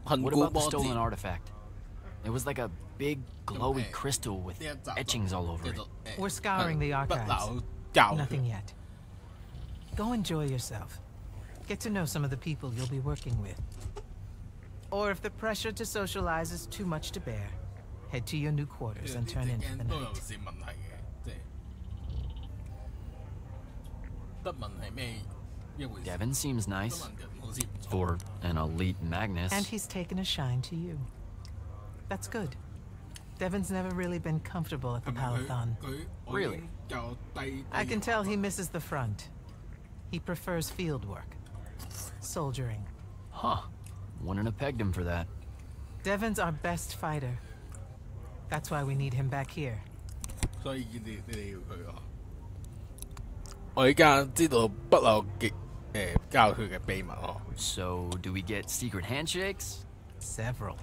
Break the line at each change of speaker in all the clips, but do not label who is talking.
What about the stolen artifact? It was like a big glowy crystal with etchings all over it.
We're scouring the archives. Nothing yet. Go enjoy yourself. Get to know some of the people you'll be working with. Or if the pressure to socialize is too much to bear, head to your new quarters and turn in for the night.
Devin seems nice. For an elite Magnus.
And he's taken a shine to you. That's good. Devin's never really been comfortable at the Palathon.
Really?
I can tell he misses the front. He prefers field work. Soldiering.
Huh. Wouldn't have pegged him for that.
Devin's our best fighter. That's why we need him back here.
So, do we get secret handshakes?
Several.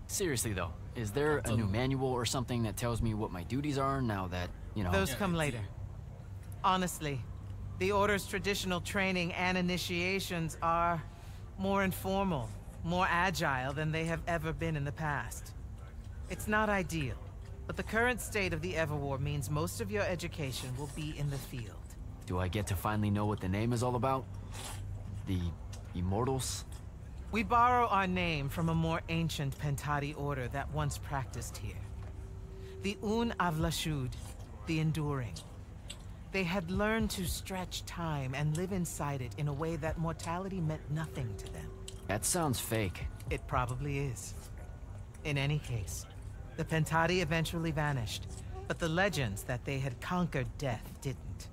Seriously though, is there a new manual or something that tells me what my duties are now that, you know...
Those come later. Honestly, the Order's traditional training and initiations are more informal, more agile than they have ever been in the past. It's not ideal, but the current state of the Everwar means most of your education will be in the field.
Do I get to finally know what the name is all about? The Immortals?
We borrow our name from a more ancient Pentati order that once practiced here. The Avlashud, the Enduring. They had learned to stretch time and live inside it in a way that mortality meant nothing to them.
That sounds fake.
It probably is. In any case, the Pentati eventually vanished, but the legends that they had conquered death didn't.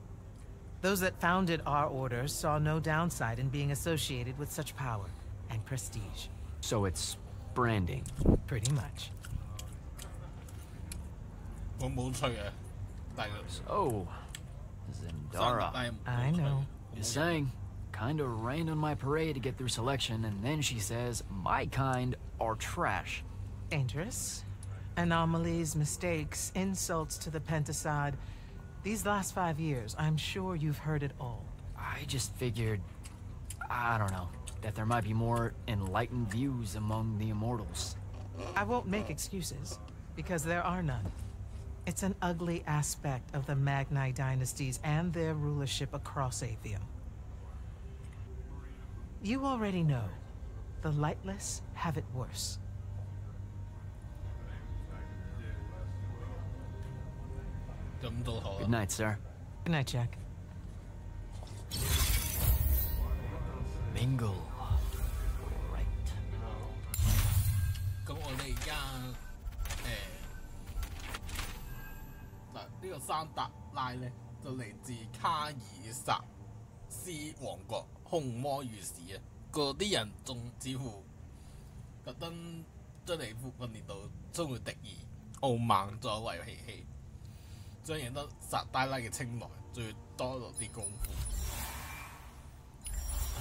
Those that founded our order saw no downside in being associated with such power and prestige.
So it's branding.
Pretty much.
So, Zendara.
I know.
Just saying. Kinda rained on my parade to get through selection, and then she says my kind are trash.
Dangerous. Anomalies, mistakes, insults to the Pentasod. These last 5 years, I'm sure you've heard it all.
I just figured, I don't know, that there might be more enlightened views among the Immortals.
I won't make excuses, because there are none. It's an ugly aspect of the Magni dynasties and their rulership across Aveum. You already know, the lightless have it worse.
Good night, sir.
Good night, Jack.
Mingle. Right.
咁我哋而家嗱呢個山達拉咧就嚟自卡爾薩斯王國紅魔御史啊，嗰啲人仲似乎特登將你訓練到充滿敵意、傲慢作為氣氣，將贏得薩達拉嘅青睞，仲要多落啲功夫。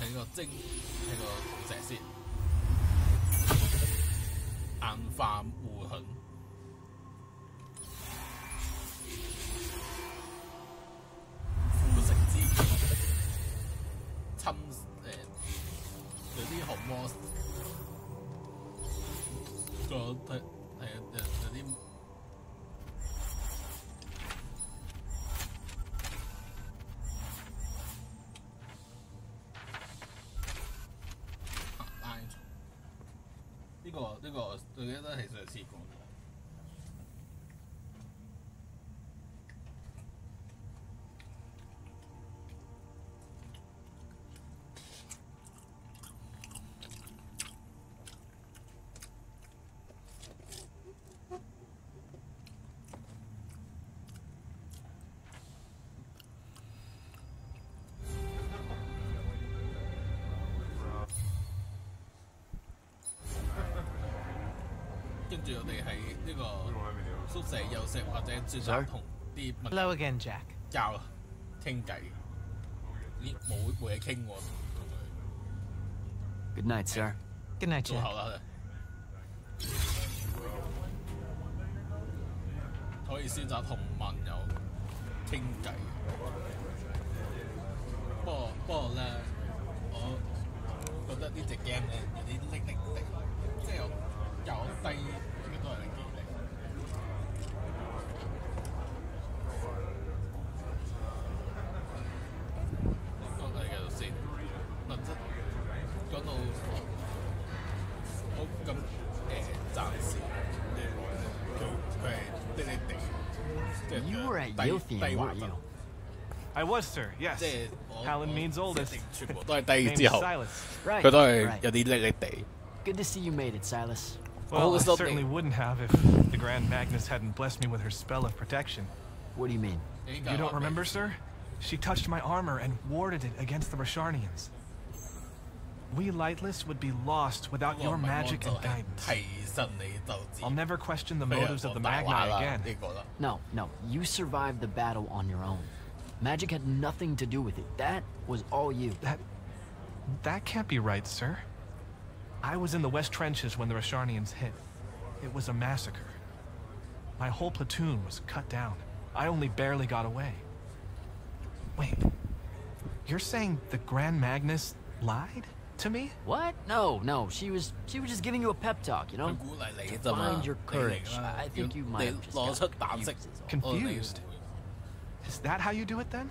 係個精係個石先，硬化互響，腐蝕之侵有啲紅魔，仲有有啲。呢個我記得係上次講過。跟住我哋喺呢個宿舍休息或者專登同啲
Hello again, Jack.
交傾偈，咦冇嘢傾喎。
Good night, sir.
Good night,
做
Jack.
後啦，可以選擇同盟友傾偈。不過咧，我覺得呢隻 game 咧有啲力地，即係有低應該都係幾力。講到繼續先，嗱即講到好咁暫時佢係滴地，即係
You were at Yothian, weren't you?
I was, sir. Yes. Helen means oldest.
全部都係低之後，
Right.
佢都係
right.
有啲叻叻地。
Good to see you made it, Silas.
Well, I certainly wouldn't have if the Grand Magnus hadn't blessed me with her spell of protection.
What do you mean?
You don't remember, sir? She touched my armor and warded it against the Rasharnians. We Lightless would be lost without your magic and guidance. I'll never question the motives of the Magni again.
No, you survived the battle on your own. Magic had nothing to do with it. That was all you.
That can't be right, sir. I was in the West Trenches when the Rasharnians hit. It was a massacre. My whole platoon was cut down. I only barely got away. Wait, you're saying the Grand Magnus lied to me?
What? No. She was just giving you a pep talk, you know? To find your courage. I think you might have just got
Confused? Is that how you do it then?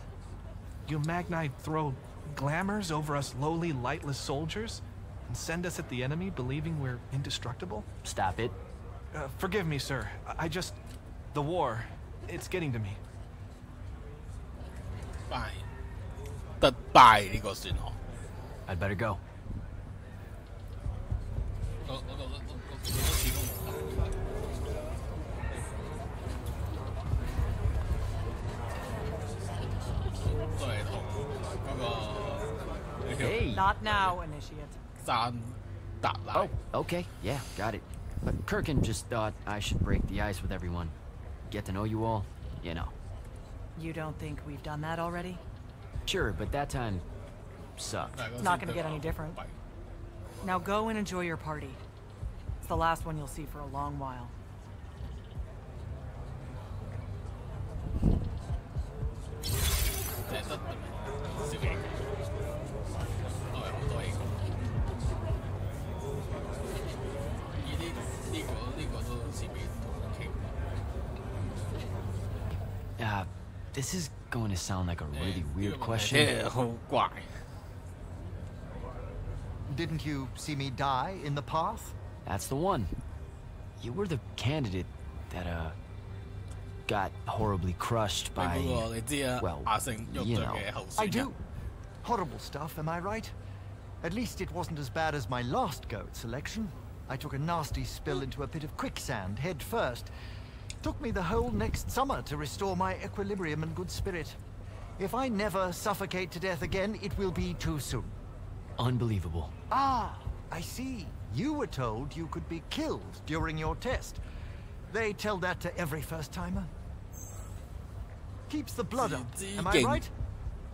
You Magni throw glamours over us lowly, lightless soldiers and send us at the enemy believing we're indestructible?
Stop it.
Forgive me, sir. The war, it's getting to me.
得敗呢個算我。
I'd better go.
我覺得始終都係同嗰個
Hey.
Not now, Initiate.
山達賴。
Oh, okay. Yeah, got it. But Kirkin just thought I should break the ice with everyone. Get to know you all, you know.
You don't think we've done that already?
Sure, but that time sucked.
Not gonna get any different. Now go and enjoy your party. It's the last one you'll see for a long while.
This is going to sound like a really weird question.
Yeah, 好怪。
Didn't you see me die in the path?
That's the one. You were the candidate that, got horribly crushed by... well, you know.
I do. Horrible stuff, am I right? At least it wasn't as bad as my last go at selection. I took a nasty spill into a pit of quicksand head first. Took me the whole next summer to restore my equilibrium and good spirit. If I never suffocate to death again, it will be too soon.
Unbelievable.
Ah, I see. You were told you could be killed during your test. They tell that to every first-timer. Keeps the blood up, am I right?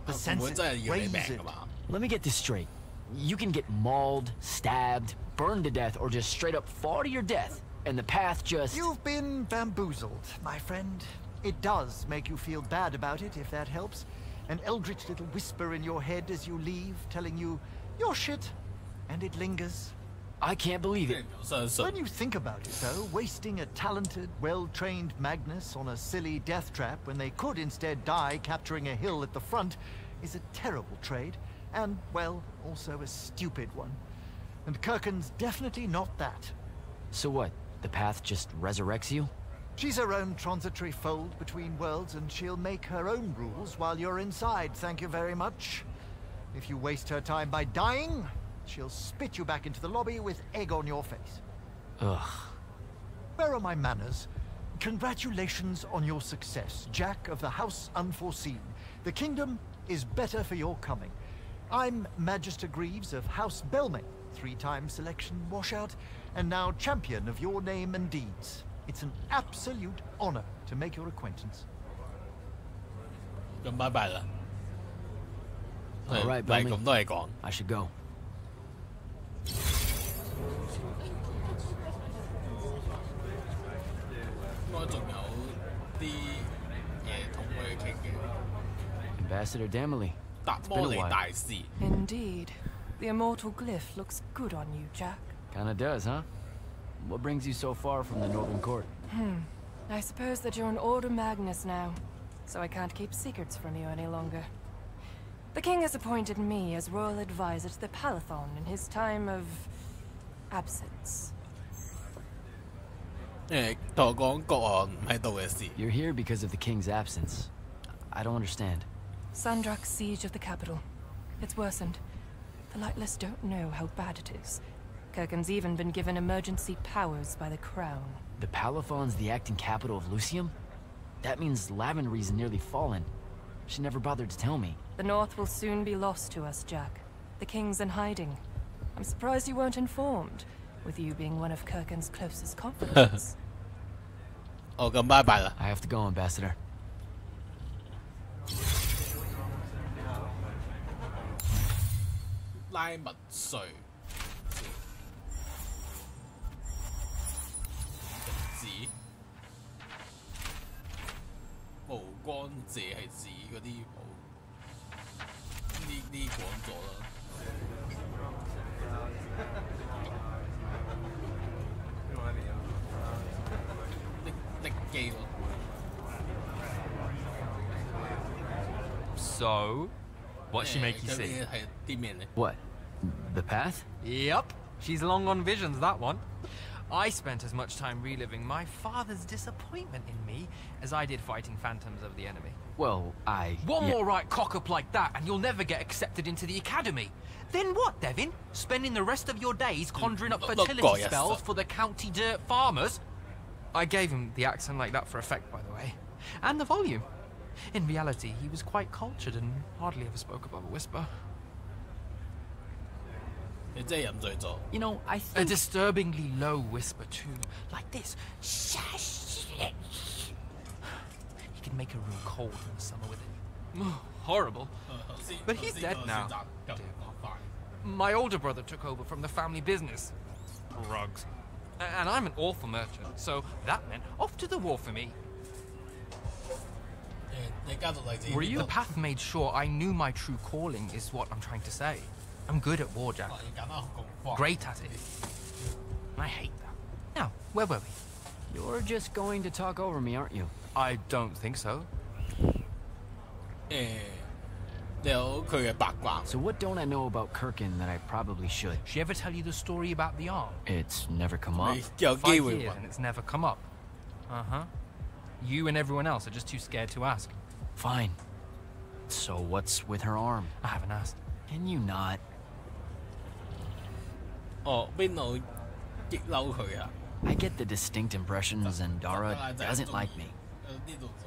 The senses weighs it.
Let me get this straight. You can get mauled, stabbed, burned to death, or just straight up fall to your death, and the path just...
You've been bamboozled, my friend. It does make you feel bad about it, if that helps. An eldritch little whisper in your head as you leave, telling you, you're shit, and it lingers.
I can't believe it.
When you think about it, though, wasting a talented, well-trained Magnus on a silly death trap when they could instead die capturing a hill at the front is a terrible trade, and, well, also a stupid one. And Kirkin's definitely not that.
So what? The path just resurrects you?
She's her own transitory fold between worlds, and she'll make her own rules while you're inside, thank you very much. If you waste her time by dying, she'll spit you back into the lobby with egg on your face.
Ugh.
Where are my manners? Congratulations on your success, Jack of the House Unforeseen. The kingdom is better for your coming. I'm Magister Greaves of House Belmay, 3-time selection washout, and now champion of your name and deeds. It's an absolute honor to make your acquaintance.
Bye-bye 啦。
All right,
唔係
Belmy.
咁多嘢講。
I should go.
應該仲有啲嘢同佢傾嘅。
Ambassador Damley.
達摩利大師。
Indeed.
The immortal glyph looks good on you, Jack.
Kinda does, huh? What brings you so far from the Northern Court?
I suppose that you're an Order Magnus now, so I can't keep secrets from you any longer. The king has appointed me as royal advisor to the Palathon in his time of absence.
You're here because of the king's absence. I don't understand.
Sandrak's siege of the capital. It's worsened. The Lightless don't know how bad it is. Kirken's even been given emergency powers by the crown.
The Palathon's the acting capital of Lucium? That means Lavendry's nearly fallen. She never bothered to tell me.
The North will soon be lost to us, Jack. The king's in hiding. I'm surprised you weren't informed, with you being one of Kirken's closest confidants.
Oh, come bye bye.
I have to go, Ambassador.
So, what'd she make you see?
What? The path?
Yep. She's long on visions, that one. I spent as much time reliving my father's disappointment in me as I did fighting phantoms of the enemy.
Well,
One more right cock-up like that and you'll never get accepted into the academy. Then what, Devin? Spending the rest of your days conjuring up fertility spells for the county dirt farmers? I gave him the accent like that for effect, by the way. And the volume. In reality, he was quite cultured and hardly ever spoke above a whisper.
You know, I think...
A disturbingly low whisper, too. Like this. He can make a room cold in the summer with it. Horrible. But he's dead now. My older brother took over from the family business. Rugs. And I'm an awful merchant, so that meant off to the war for me.
Were you?
The path made sure I knew my true calling is what I'm trying to say. I'm good at war, Jack. Great at it. I hate that. Now, where were we?
You're just going to talk over me, aren't you?
I don't think so.
So what don't I know about Kirken that I probably should?
She ever tell you the story about the arm?
It's never come up.
5 years and it's never come up. Uh-huh. You and everyone else are just too scared to ask.
Fine. So what's with her arm?
I haven't asked.
Can you not? I get the distinct impression Zendara doesn't like me.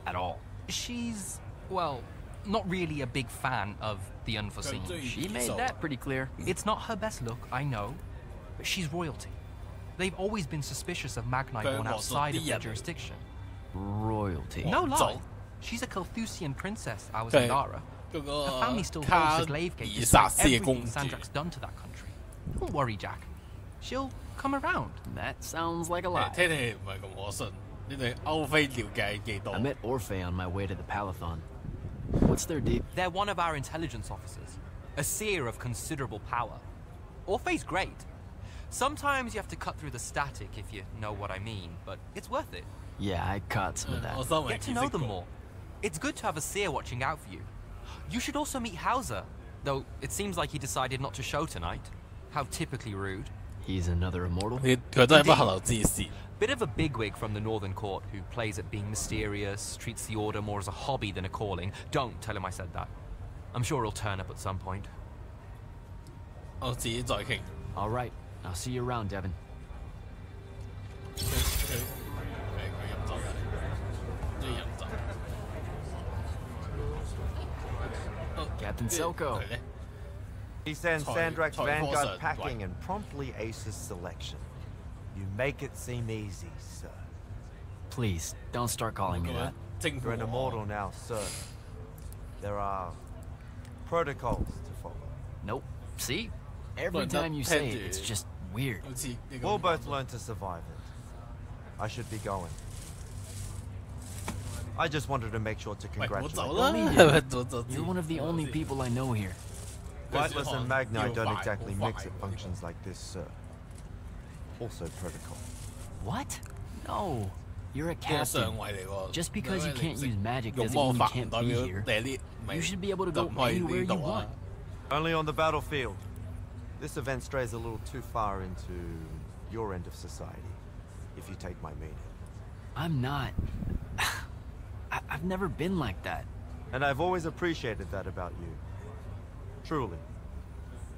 At all.
She's, well, not really a big fan of the unforeseen.
She made that pretty clear.
It's not her best look, I know, but she's royalty. They've always been suspicious of Magni born outside of their jurisdiction.
Royalty?
No lie. She's a Carthusian princess, our Zendara. Her family still holds the glaive gate despite everything Sandrak's done to that country. Don't worry, Jack. She'll come around.
That sounds like a lie. I met Orphe on my way to the Palathon. What's their deal?
They're one of our intelligence officers. A seer of considerable power. Orphe's great. Sometimes you have to cut through the static if you know what I mean, but it's worth it.
Yeah, I caught some of that.
Get to know them more. It's good to have a seer watching out for you. You should also meet Hauser, though it seems like he decided not to show tonight. How typically rude.
He's another immortal?
Bit of a bigwig from the Northern Court who plays at being mysterious, treats the Order more as a hobby than a calling. Don't tell him I said that. I'm sure he'll turn up at some point.
All right, I'll see you around, Devin. Captain Selko.
He sends Sandrak's vanguard packing and promptly aces selection. You make it seem easy, sir.
Please, don't start calling me that.
You're an immortal now, sir. There are protocols to follow.
Nope. See? Every time you say it, it's just weird.
We'll both learn to survive it. I should be going. I just wanted to make sure to congratulate you.
You're one of the only people I know here.
Whiteless and Magnite don't exactly mix at functions like this, sir. Also protocol.
What? No. You're a captain. Just because you can't use magic doesn't mean you can't be here. You should be able to go anywhere you want.
Only on the battlefield. This event strays a little too far into your end of society, if you take my meaning.
I'm not. I've never been like that.
And I've always appreciated that about you. Truly.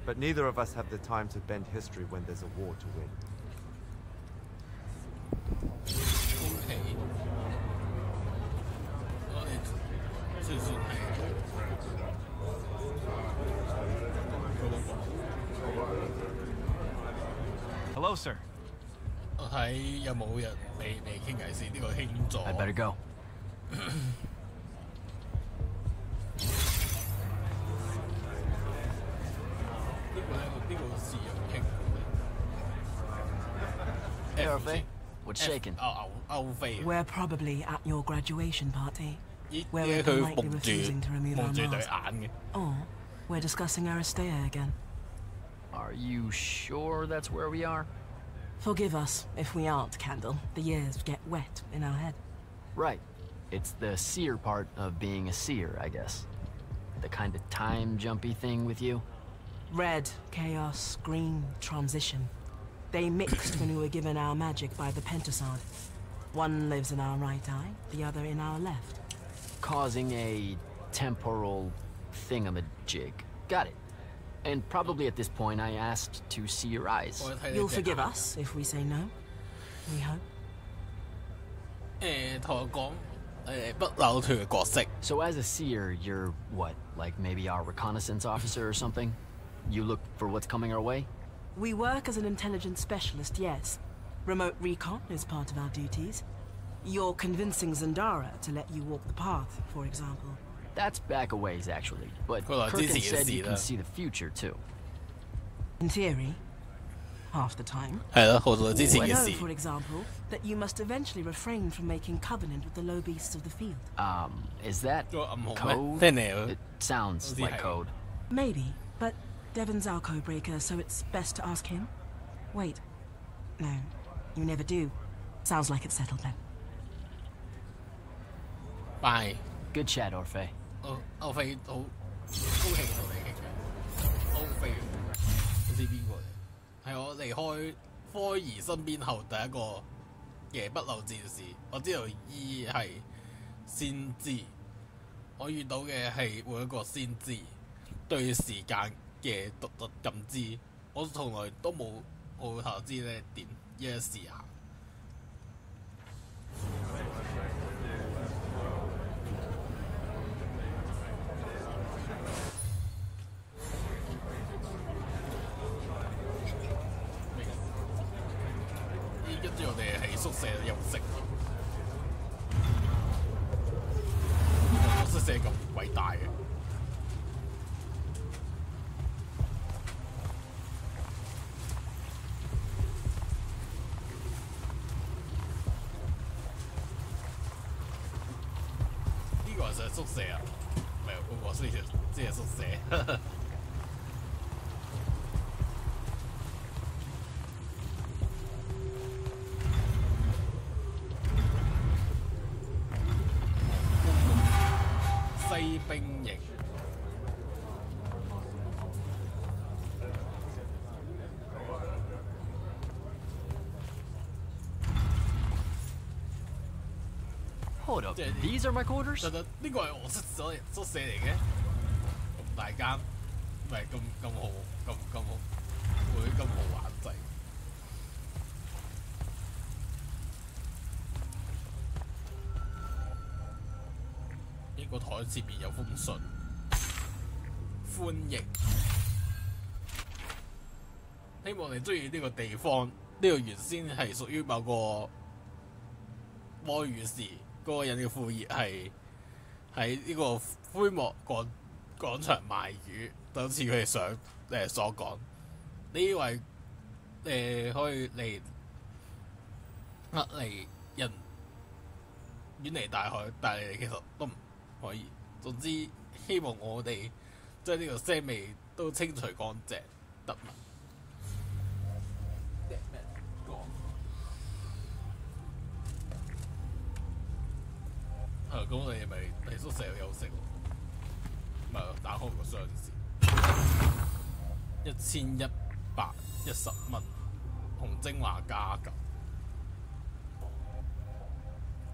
But neither of us have the time to bend history when there's a war to win.
Hello, sir.
I
better go. What's shaking?
We're probably at your graduation party, where we're politely refusing to remove our masks. Or we're discussing Aristea again.
Are you sure that's where we are?
Forgive us if we aren't, Candle. The years get wet in our head.
Right. It's the seer part of being a seer, I guess. The kind of time-jumpy thing with you.
Red, chaos, green, transition. They mixed when we were given our magic by the Pentasod. One lives in our right eye, the other in our left.
Causing a temporal thingamajig. Got it. And probably at this point I asked to see your eyes.
You'll forgive us if we say no. We hope.
So as a seer, you're what? Like maybe our reconnaissance officer or something? You look for what's coming our way?
We work as an intelligence specialist, yes. Remote recon is part of our duties. You're convincing Zendara to let you walk the path, for example.
That's back a ways, actually. But Kirkin said you can see the future, too.
In theory. Half the time.
We know,
for example, that you must eventually refrain from making covenant with the low beasts of the field.
Is that code? It sounds like code.
Maybe, but Devon's our codebreaker, so it's best to ask him. Wait. No, you never do. Sounds like it's settled then.
Bye.
Good chat, Orphe.
Orphe 好高興同你傾偈。Orphe 唔知邊個嚟？係我離開科兒身邊後第一個嘅不朽戰士。我知道 E 係先知，我遇到嘅係每一個先知對時間嘅獨特感知，我從來都冇頭知咧點一試下。跟住我哋喺宿舍休息，宿舍咁偉大嘅。呢個就係宿舍啊，唔係嗰個先係宿舍。西兵營
Hold up, these are my quarters?
呢個係我宿舍嚟嘅，咁大間，唔係咁好，咁好，會咁好玩仔。呢個台前面有封信，歡迎，希望你中意呢個地方。呢個原先係屬於某個魔語士嗰個人嘅副業係喺呢個灰幕廣場賣魚，就好似佢哋所講。你以為可以離人遠離大海，但係其實都唔可以。總之，希望我哋將呢個腥味都清除乾淨得物。咁你咪喺宿舍休息喎，咪打開個箱先，1110蚊，紅精華加9。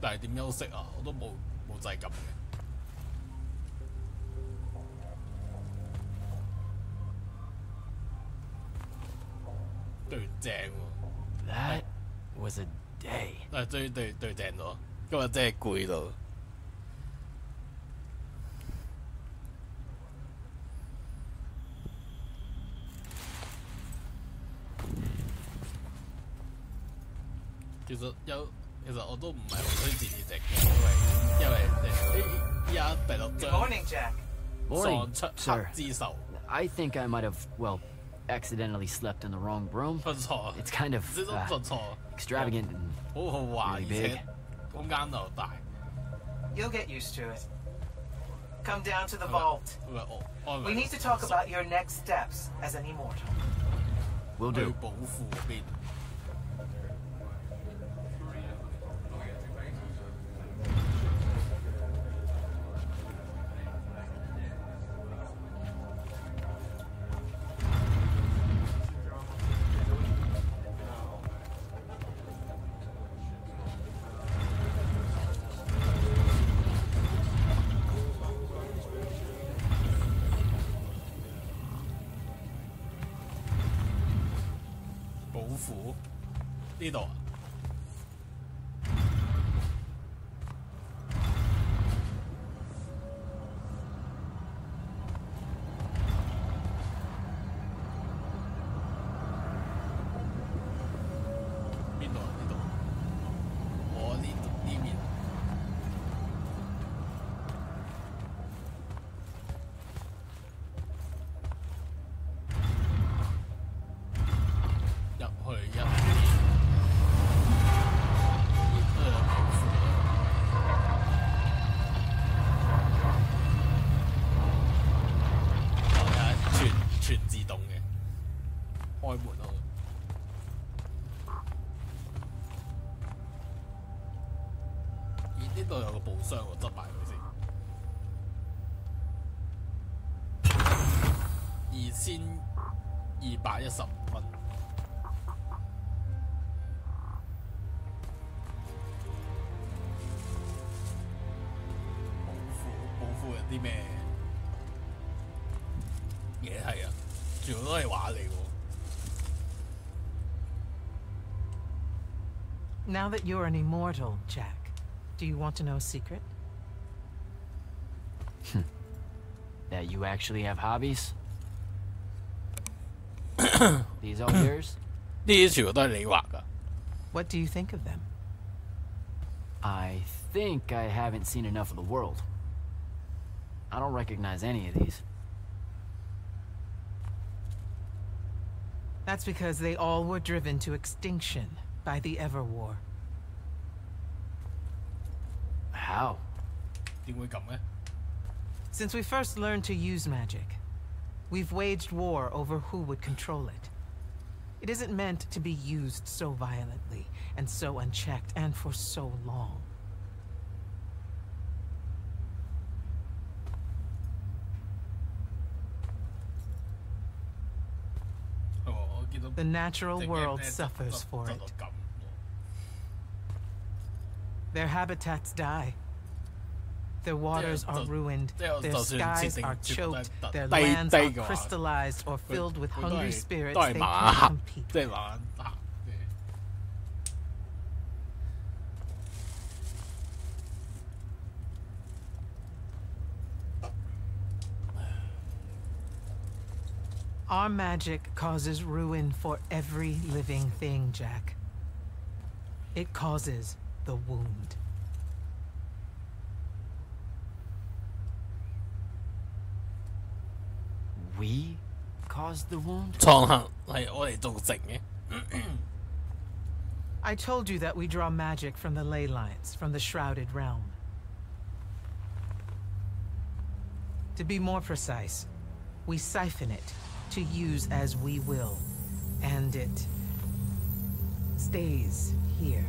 但係點休息啊？我都冇掣撳嘅。對正喎。
That was a day。
對正咗，今日真係攰到。其實我都唔係好推薦呢隻嘅，因為依家第6章
Morning, Jack.
，Morning,
桑卓剋之手。
I think I might have, well, accidentally slept in the wrong room.
瞓錯
It's kind of
瞓錯
extravagant and
好豪華，
really
而且
big.
空間又大。
You'll get used to it. Come down to the vault. We need to talk
實
about your next steps as an immortal.
Will
去
do.
保護嗰邊。呢度啊，邊度啊？呢度，我呢邊。入去一。全自動嘅，開門咯。咦？呢度有個寶箱喎，執埋佢先。2210蚊。寶庫有啲咩？嘢係啊，全部都係畫嚟喎。
Now that you're an immortal, Jack, do you want to know a secret?
That you actually have hobbies? These all yours?
呢啲全部都係你畫㗎。
What do you think of them?
I think I haven't seen enough of the world. I don't recognize any of these.
That's because they all were driven to extinction by the Everwar.
How?
點會咁呢？
Since we first learned to use magic, we've waged war over who would control it. It isn't meant to be used so violently and so unchecked and for so long. The natural world suffers for it. Their habitats die. Their waters are ruined, their skies are choked, their lands are crystallized or filled with hungry spirits they can't compete with. Our magic causes ruin for every living thing, Jack. It causes the wound.
We caused the wound?
創行係我哋造成嘅。
I told you that we draw magic from the ley lines, from the shrouded realm. To be more precise, We siphon it to use as we will, and it stays here.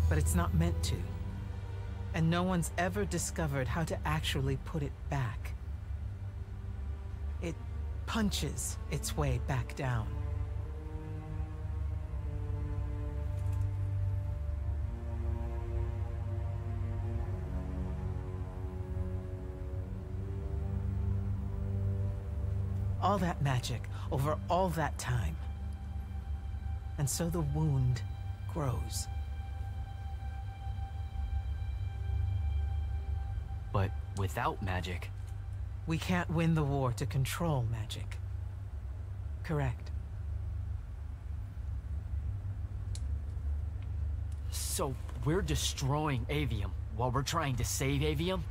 But it's not meant to. And no one's ever discovered how to actually put it back. It punches its way back down. All that magic over all that time. And so the wound grows.
But without magic...
We can't win the war to control magic. Correct.
So we're destroying Aveum while we're trying to save Aveum?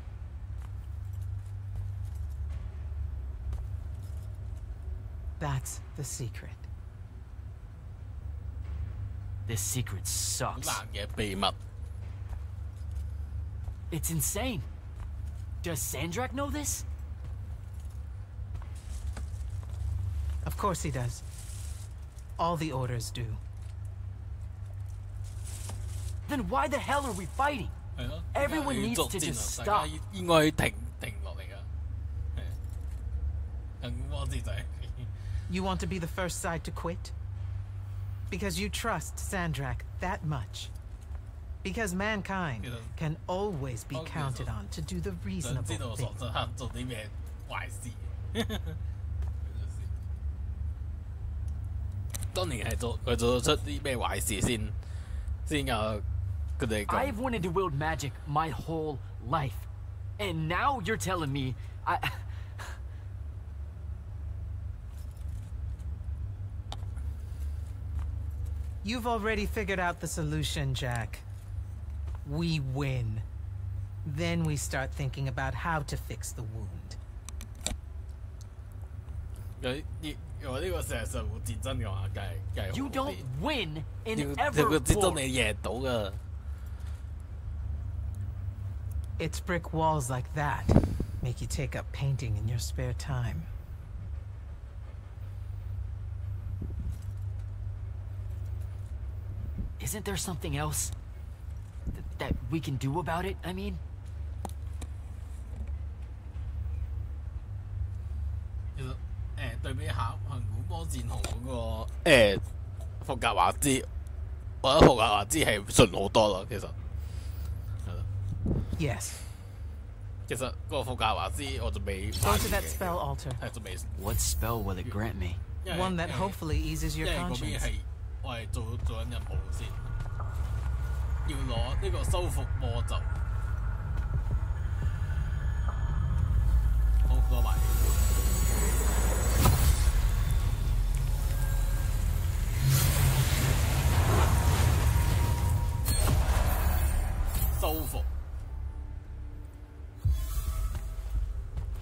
That's the secret.
This secret sucks.
難嘅秘密。
It's insane. Does Sandrak know this?
Of course he does. All the orders do.
Then why the hell are we fighting? Everyone needs to just stop.
應該停落嚟㗎。更多啲就係
You want to be the first side to quit? Because you trust Sandrak that much. Because mankind can always be counted on to do the reasonable thing.
做啲咩壞事？當年係佢做出啲咩壞事先有佢哋講。
I've wanted to wield magic my whole life, and now you're telling me
You've already figured out the solution, Jack. We win. Then we start thinking about how to fix the wound.
如果呢個成日上會戰爭嘅話，梗係
You don't win in
要
ever
知道
war.
你贏到㗎。
It's brick walls like that make you take up painting in your spare time.
Isn't there something else that we can do about it? I mean,
其實對比下《亙古魔戰》同嗰個霍格華茲，我覺得霍格華茲係順好多咯。其實係咯。
Yes.
其實嗰個霍格華茲我就未
Go to that spell altar.
係仲未。
what spell will it grant me?
One that hopefully eases your
因為嗰邊
conscience.
係我係做緊任務先，要攞呢個修復魔咒。好，攞埋。修復。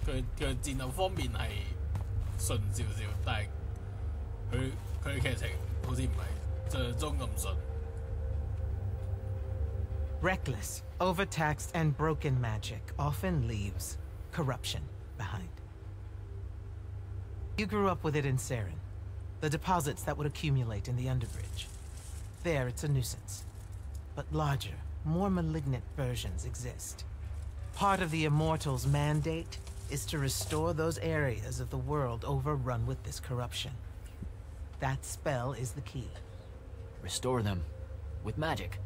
佢戰鬥方面係順少少，但係佢劇情好似唔係想像中咁順。
Reckless, overtaxed, and broken magic often leaves corruption behind. You grew up with it in Saren, the deposits that would accumulate in the Underbridge. There, it's a nuisance. But larger, more malignant versions exist. Part of the Immortals' mandate is to restore those areas of the world overrun with this corruption. That spell is the key.
Restore them with magic.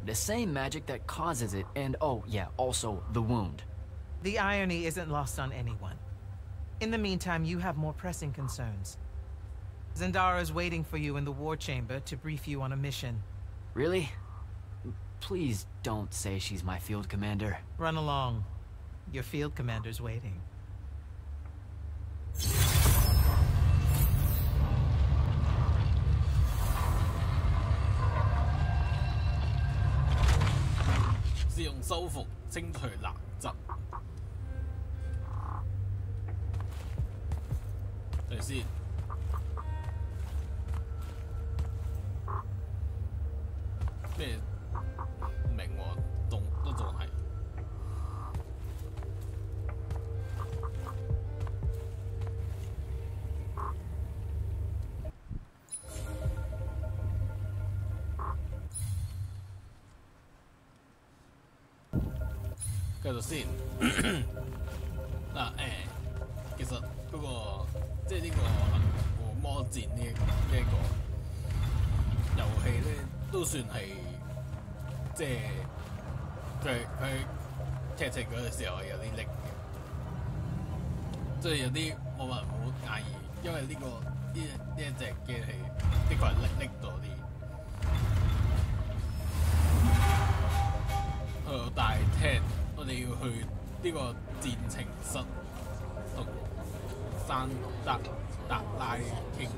The same magic that causes it, and oh yeah, also the wound.
The irony isn't lost on anyone. In the meantime, you have more pressing concerns. Zendara's waiting for you in the war chamber to brief you on a mission.
Really? Please don't say she's my field commander.
Run along. Your field commander's waiting.
是用修復清除垃圾。睇先，咩唔明喎，都仲係。繼續先嗱其實嗰個即係呢個《古魔戰》呢一個遊戲咧，都算係即係佢劇情嗰個時候係有啲力嘅，即係有啲冇人好介意，因為呢一隻機器的確係力咗啲。去到大廳，我哋要去呢個戰情室同山德拉傾偈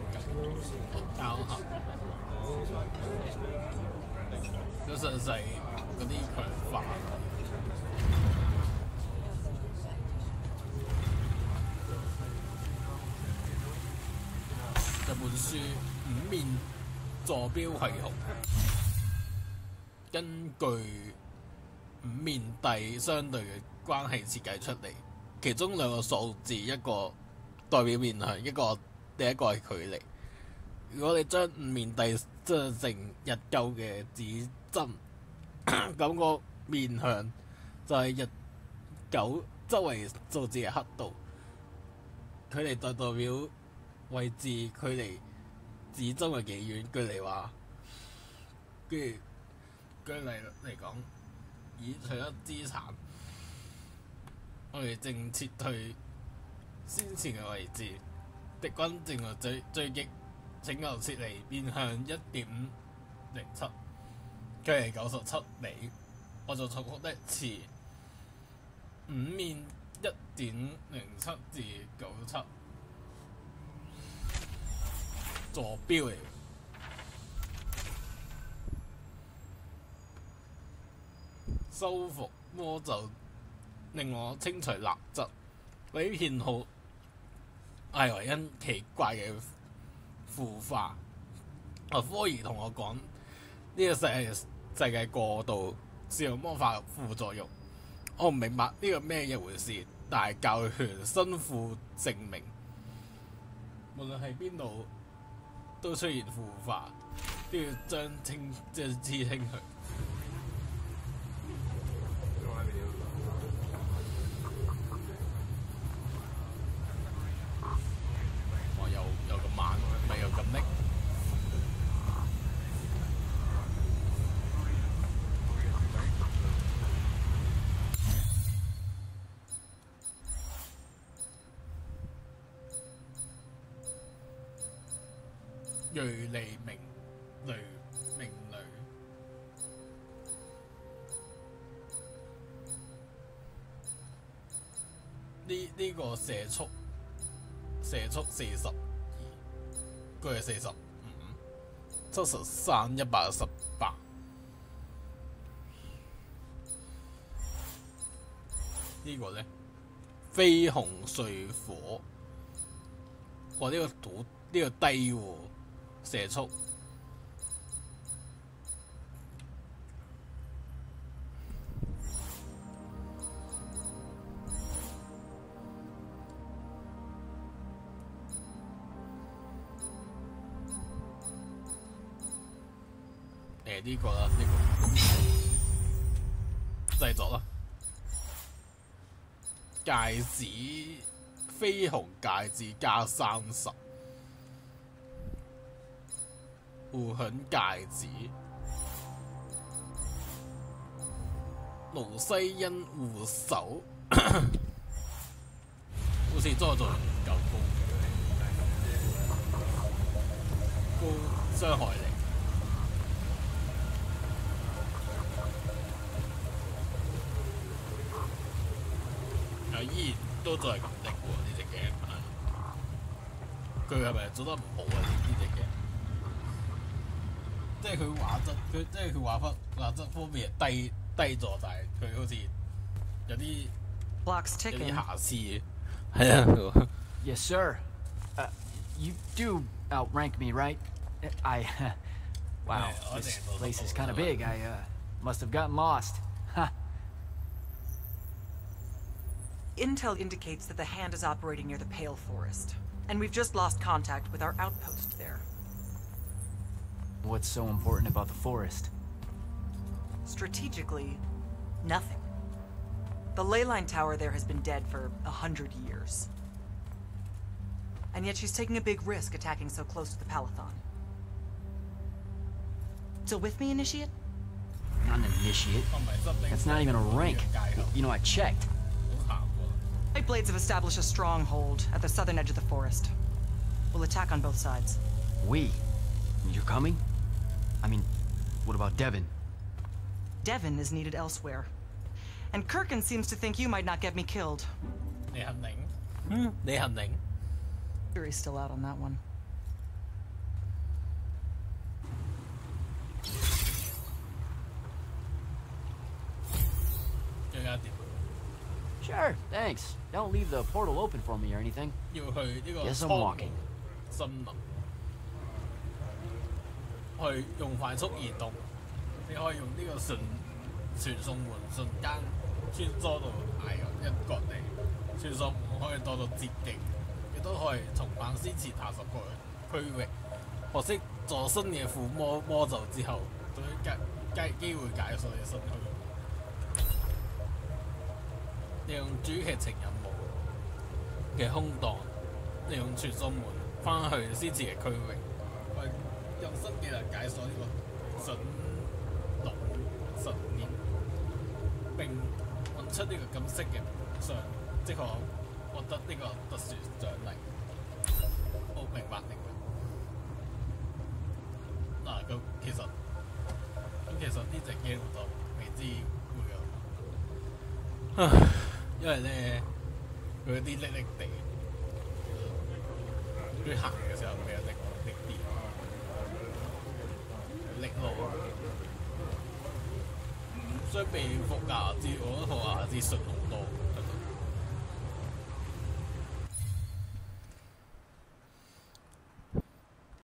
交合，有實際嗰啲強化。有本書五面坐標系統，根據五面帝相對嘅關係設計出嚟，其中兩個數字，一個代表面向，第一個係距離。如果你將五面帝將成日夠嘅指針，咁個面向就係日久周圍數字嘅刻度，距離就代表位置，距離指針係幾遠。據嚟話，舉例嚟講，已取得資產，我哋正撤退先前嘅位置，敵軍正在追擊，請求撤離面向1.07，距離97里。我就重複一次，五面1.07至97坐標嚟。收復魔咒令我清除垃圾，嗰啲偏好係為因奇怪嘅腐化。科爾同我講，呢個世界過度使用魔法副作用，我唔明白呢個咩一回事，但係教權身負盛名，無論喺邊度都出現腐化，都要將知清佢。又咁慢，咪又咁叻。銳利明雷，呢個射速42，佢係45，73 118。呢個咧飛紅碎火，哇！呢個低喎，射速。呢個啦，呢個製作啦，戒指飛紅戒指加30，互響戒指，盧西恩護手，好似真係做唔夠高傷害力。依然都仲係咁力喎，呢隻 game 佢係咪做得唔好啊？呢隻 game 即係佢畫質方面係低咗，但係佢好似有啲瑕疵嘅。係啊。
Yes, sir. You do outrank me, right? Wow, this place is kind of big. I must have gotten lost. Ha.
Intel indicates that the Hand is operating near the Pale Forest, and we've just lost contact with our outpost there.
What's so important about the forest?
Strategically, nothing. The ley line tower there has been dead for 100 years. And yet she's taking a big risk attacking so close to the Palathon. Still with me, Initiate?
Not an initiate. That's not even a rank. You know, I checked.
Light Blades have established a stronghold at the southern edge of the forest. We'll attack on both sides.
We? You're coming? I mean, what about Devin?
Devin is needed elsewhere. And Kirkin seems to think you might not get me killed. Jury's still out on that one.
Sure, thanks. Don't leave the portal open for me or anything. Guess I'm walking.
森林去用快速移動，你可以用呢個傳送門瞬間穿梭到崖一角地，傳送門可以多到捷徑，亦都可以重返先前下屬過嘅區域。學識助身嘅附魔咒之後，對於機會解鎖你身軀。利用主劇情任務嘅空檔，利用傳送門翻去先前嘅區域，用新技能解鎖呢個筍龍神劍，並揾出呢個金色嘅相，即可獲得呢個特殊獎勵。好，明白。嗱，咁其實呢隻 game 就未知會有，因為咧佢啲叻地，佢行嘅時候未有力啲。力路相比副牙之，我覺得副牙之順好多。